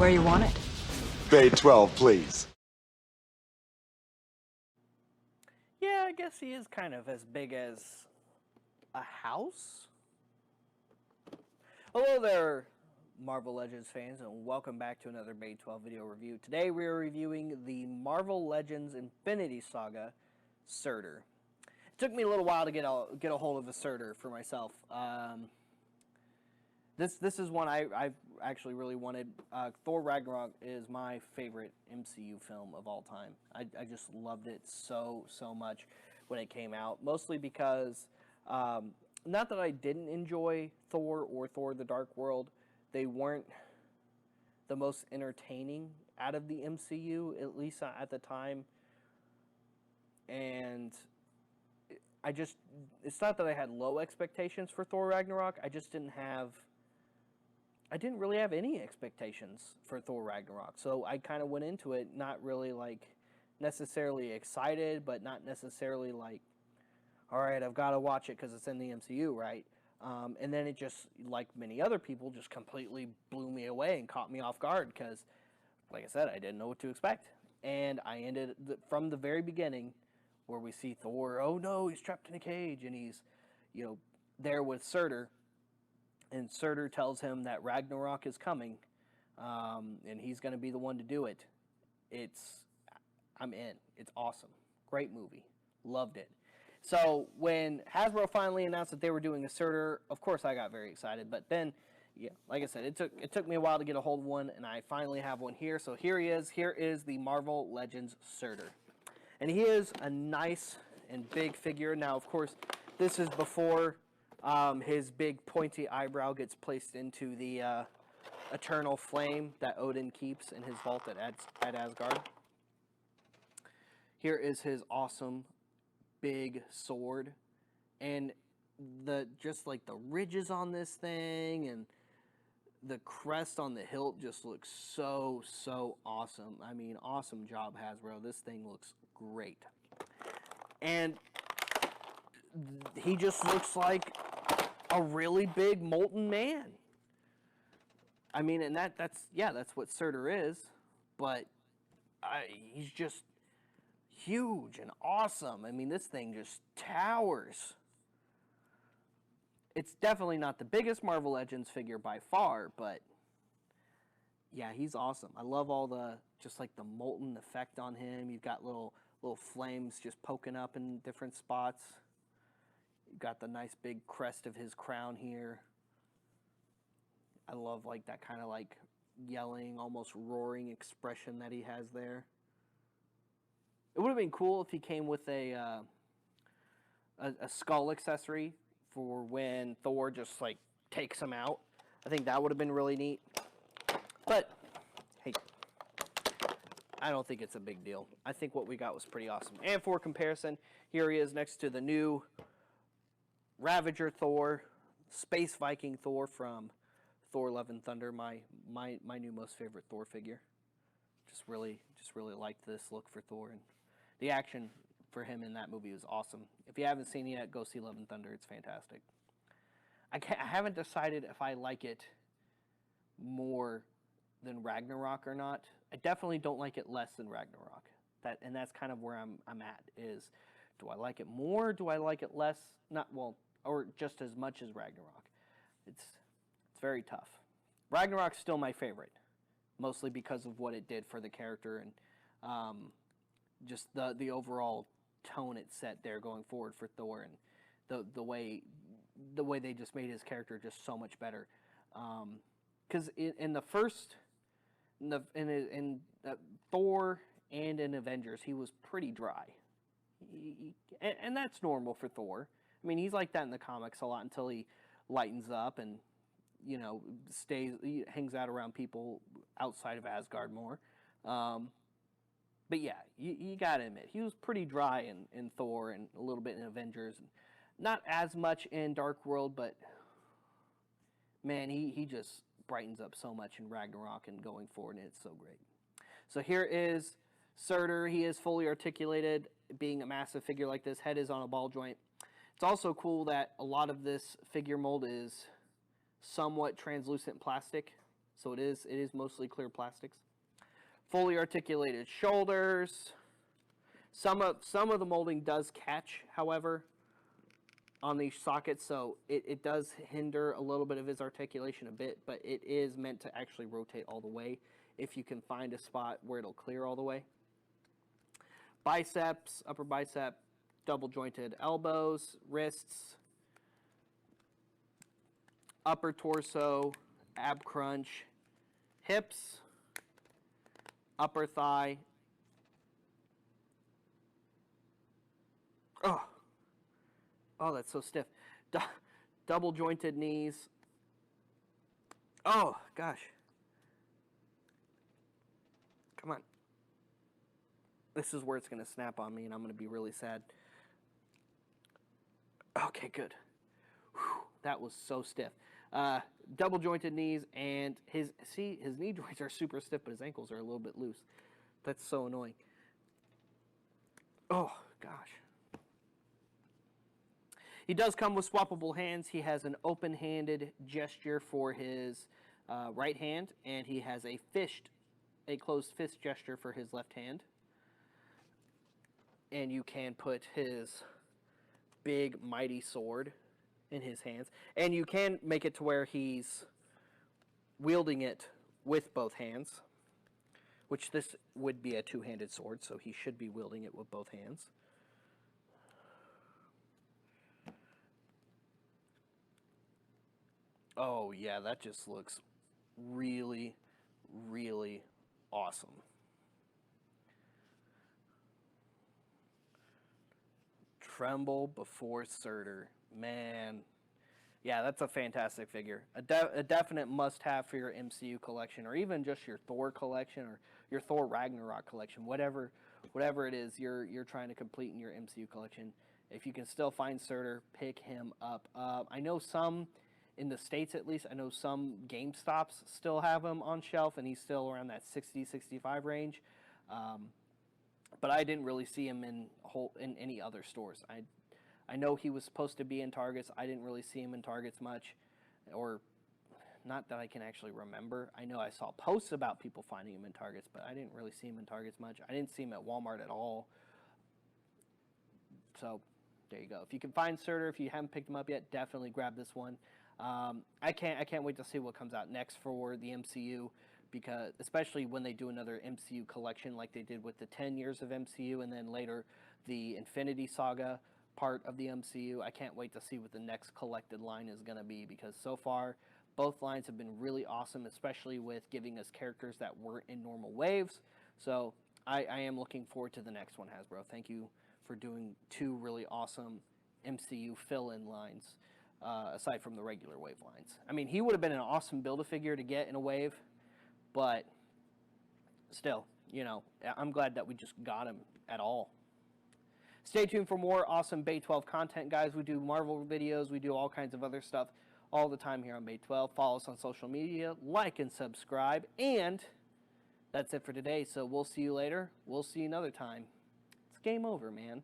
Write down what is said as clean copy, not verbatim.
where you want it. Bay 12, please. Yeah, I guess he is kind of as big as a house. Hello there, Marvel Legends fans, and welcome back to another Bay 12 video review. Today we are reviewing the Marvel Legends Infinity Saga, Surtur. It took me a little while to get a hold of a Surtur for myself. This is one I've actually really wanted. Thor Ragnarok is my favorite MCU film of all time. I just loved it so much when it came out, mostly because not that I didn't enjoy Thor or Thor the Dark World, they weren't the most entertaining out of the MCU, at least at the time. And it's not that I had low expectations for Thor Ragnarok, I didn't really have any expectations for Thor Ragnarok. So I kind of went into it not really like necessarily excited, but not necessarily like, all right, I've got to watch it because it's in the MCU, right? And then it just, like many other people, just completely blew me away and caught me off guard because, like I said, I didn't know what to expect. And I ended, from the very beginning, where we see Thor, oh no, he's trapped in a cage, and he's, there with Surtur, and Surtur tells him that Ragnarok is coming, and he's going to be the one to do it. I'm in. It's awesome. Great movie. Loved it. So when Hasbro finally announced that they were doing a Surtur, of course I got very excited. But then, yeah, like I said, it took me a while to get a hold of one, and I finally have one here. So here he is. Here is the Marvel Legends Surtur. And he is a nice and big figure. Now, of course, this is before his big pointy eyebrow gets placed into the eternal flame that Odin keeps in his vault at Asgard. Here is his awesome big sword, and just like the ridges on this thing and the crest on the hilt just looks so awesome. I mean, awesome job, Hasbro. This thing looks great. And he just looks like a really big molten man. I mean, and that's what Surtur is, but he's just huge and awesome. I mean, this thing just towers. It's definitely not the biggest Marvel Legends figure by far, but yeah, he's awesome. I love all just like the molten effect on him. You've got little flames just poking up in different spots. You've got the nice big crest of his crown here. I love like that kind of like yelling, almost roaring expression that he has there. It would have been cool if he came with a skull accessory for when Thor just like takes him out. I think that would have been really neat. But hey, I don't think it's a big deal. I think what we got was pretty awesome. And for comparison, here he is next to the new Ravager Thor, Space Viking Thor from Thor: Love and Thunder, my new most favorite Thor figure. Just really liked this look for Thor, and the action for him in that movie was awesome. If you haven't seen it yet, go see Love and Thunder. It's fantastic. I haven't decided if I like it more than Ragnarok or not. I definitely don't like it less than Ragnarok. And that's kind of where I'm at. Is, do I like it more? Do I like it less? Or just as much as Ragnarok. It's very tough. Ragnarok's still my favorite, mostly because of what it did for the character and just the overall tone it set there going forward for Thor, and the way they just made his character just so much better. Because in Thor and in Avengers, he was pretty dry, and that's normal for Thor. I mean, he's like that in the comics a lot until he lightens up and hangs out around people outside of Asgard more. But yeah, you gotta admit, he was pretty dry in Thor and a little bit in Avengers. And not as much in Dark World, but man, he just brightens up so much in Ragnarok and going forward, and it's so great. So here is Surtur. He is fully articulated, being a massive figure like this. Head is on a ball joint. It's also cool that a lot of this figure mold is somewhat translucent plastic. so it is mostly clear plastics. Fully articulated shoulders. Some of the molding does catch, however, on these sockets, so it does hinder a little bit of his articulation a bit, but it is meant to actually rotate all the way if you can find a spot where it'll clear all the way. Biceps, upper bicep, double jointed elbows, wrists, upper torso, ab crunch, hips, upper thigh. Oh, that's so stiff. Double jointed knees. Oh, gosh. Come on. This is where it's going to snap on me, and I'm going to be really sad. Okay, good. Whew, that was so stiff. Double jointed knees, and his knee joints are super stiff, but his ankles are a little bit loose. That's so annoying. Oh, gosh. He does come with swappable hands. He has an open-handed gesture for his right hand, and he has a closed fist gesture for his left hand. And you can put his big, mighty sword in his hands. And you can make it to where he's wielding it with both hands, which this would be a two-handed sword, so he should be wielding it with both hands. Oh, yeah, that just looks really, really awesome. Tremble before Surtur. Man. Yeah, that's a fantastic figure. A definite must-have for your MCU collection, or even just your Thor collection, or your Thor Ragnarok collection, whatever it is you're trying to complete in your MCU collection. If you can still find Surtur, pick him up. I know some, in the States at least, I know some GameStops still have him on shelf, and he's still around that 60, 65 range. But I didn't really see him in any other stores. I know he was supposed to be in Targets. I didn't really see him in Targets much, or not that I can actually remember. I know I saw posts about people finding him in Targets, but I didn't really see him in Targets much. I didn't see him at Walmart at all. So there you go. If you can find Surtur, if you haven't picked him up yet, definitely grab this one. I can't wait to see what comes out next for the MCU, because especially when they do another MCU collection like they did with the 10 years of MCU, and then later the Infinity Saga part of the MCU. I can't wait to see what the next collected line is going to be, because so far both lines have been really awesome, especially with giving us characters that weren't in normal waves. So I am looking forward to the next one, Hasbro. Thank you for doing two really awesome MCU fill-in lines, aside from the regular wave lines. I mean, he would have been an awesome Build-A-Figure to get in a wave, but still, you know, I'm glad that we just got him at all. Stay tuned for more awesome Bay 12 content, guys. We do Marvel videos. We do all kinds of other stuff all the time here on Bay 12. Follow us on social media, like and subscribe, and that's it for today. So we'll see you later. We'll see you another time. It's game over, man.